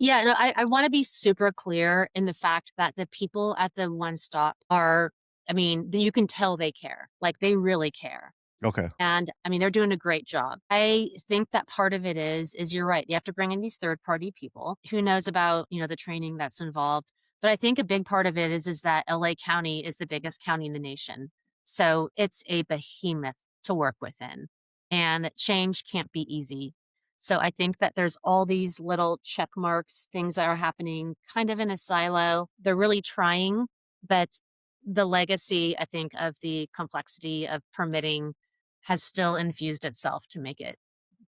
Yeah, no, I want to be super clear in the fact that the people at the one stop are, I mean, you can tell they care. Like they really care. Okay. And I mean, they're doing a great job. I think that part of it is you're right. You have to bring in these third party people. Who knows about, the training that's involved. But I think a big part of it is that LA County is the biggest county in the nation. So it's a behemoth to work within. And change can't be easy. So I think that there's all these little check marks, things that are happening kind of in a silo. They're really trying, but the legacy, I think, of the complexity of permitting has still infused itself to make it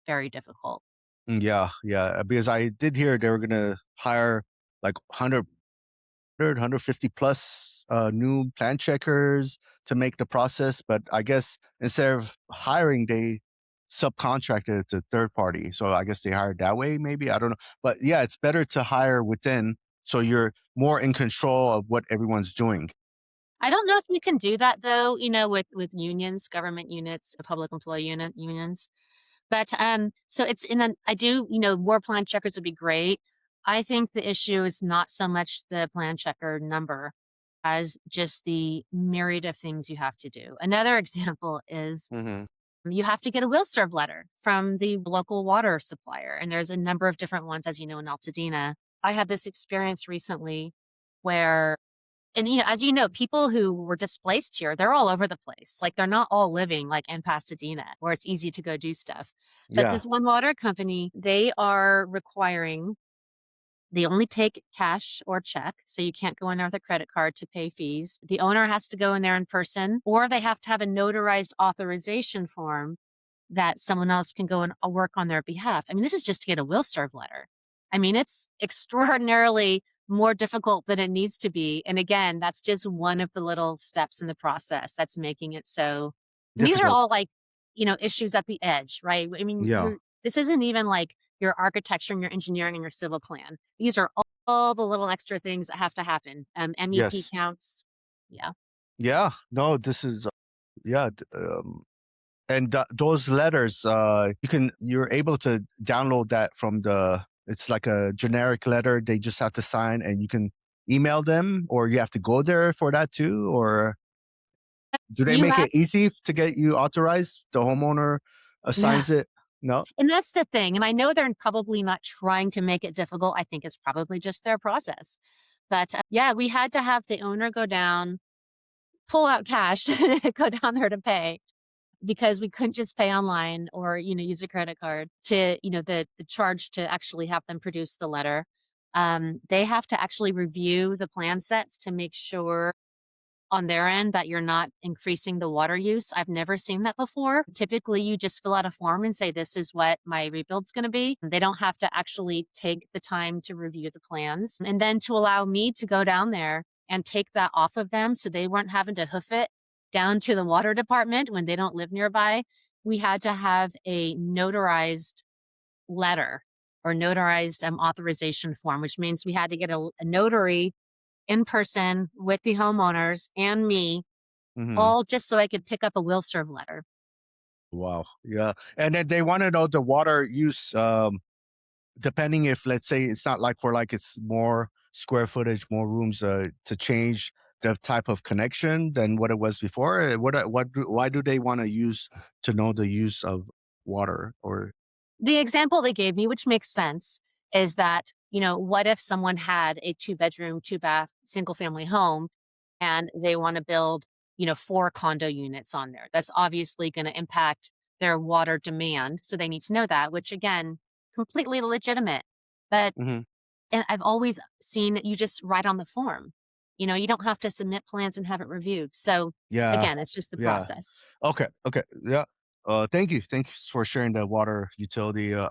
very difficult. Yeah, yeah. Because I did hear they were gonna hire like 150 plus new plan checkers to make the process. But I guess instead of hiring, they subcontracted it to third party. So I guess they hired that way, maybe. I don't know. But yeah, it's better to hire within so you're more in control of what everyone's doing. I don't know if you can do that though, with unions, government units, public employee unions. But so it's in an I do, more plan checkers would be great. I think the issue is not so much the plan checker number as just the myriad of things you have to do. Another example is Hmm. you have to get a will serve letter from the local water supplier. And there's a number of different ones, as you know, in Altadena. I had this experience recently where, and as you know, people who were displaced here, they're all over the place. Like they're not all living like in Pasadena where it's easy to go do stuff. But Yeah. this one water company, they are requiring they only take cash or check, so you can't go in there with a credit card to pay fees. The owner has to go in there in person, or they have to have a notarized authorization form that someone else can go and work on their behalf. I mean, this is just to get a will serve letter. I mean, it's extraordinarily more difficult than it needs to be. And again, that's just one of the little steps in the process that's making it so. And these are Difficult. all like, issues at the edge, right? I mean, Yeah. this isn't even like your architecture and your engineering and your civil plan. These are all the little extra things that have to happen. MEP Yes. counts. Yeah. Yeah. No, this is, yeah. And those letters, you're able to download that from it's like a generic letter. They just have to sign and you can email them, or you have to go there for that too. Or do they You make have, it easy to get you authorized? The homeowner yeah. assigns it? No? And that's the thing, and I know they're probably not trying to make it difficult, I think it's probably just their process. But, yeah, we had to have the owner go down, pull out cash, go down there to pay because we couldn't just pay online or, use a credit card to, the charge to actually have them produce the letter. They have to actually review the plan sets to make sure on their end that you're not increasing the water use. I've never seen that before. Typically, you just fill out a form and say, this is what my rebuild's going to be. They don't have to actually take the time to review the plans. And then to allow me to go down there and take that off of them so they weren't having to hoof it down to the water department when they don't live nearby, we had to have a notarized letter or notarized authorization form, which means we had to get a notary in person with the homeowners and me, Hmm. all just so I could pick up a will serve letter. Wow. Yeah. And then they want to know the water use, depending if, let's say, it's not like for like it's more square footage, more rooms, to change the type of connection than what it was before. Why do they want to know the use of water? Or The example they gave me, which makes sense, is that, what if someone had a 2 bedroom, 2 bath, single family home and they want to build, 4 condo units on there? That's obviously going to impact their water demand. So they need to know that, which again, completely legitimate. But Mhm. and I've always seen that you just write on the form. You don't have to submit plans and have it reviewed. So Yeah, again, it's just the yeah. process. Okay, okay, yeah. Thank you for sharing the water utility.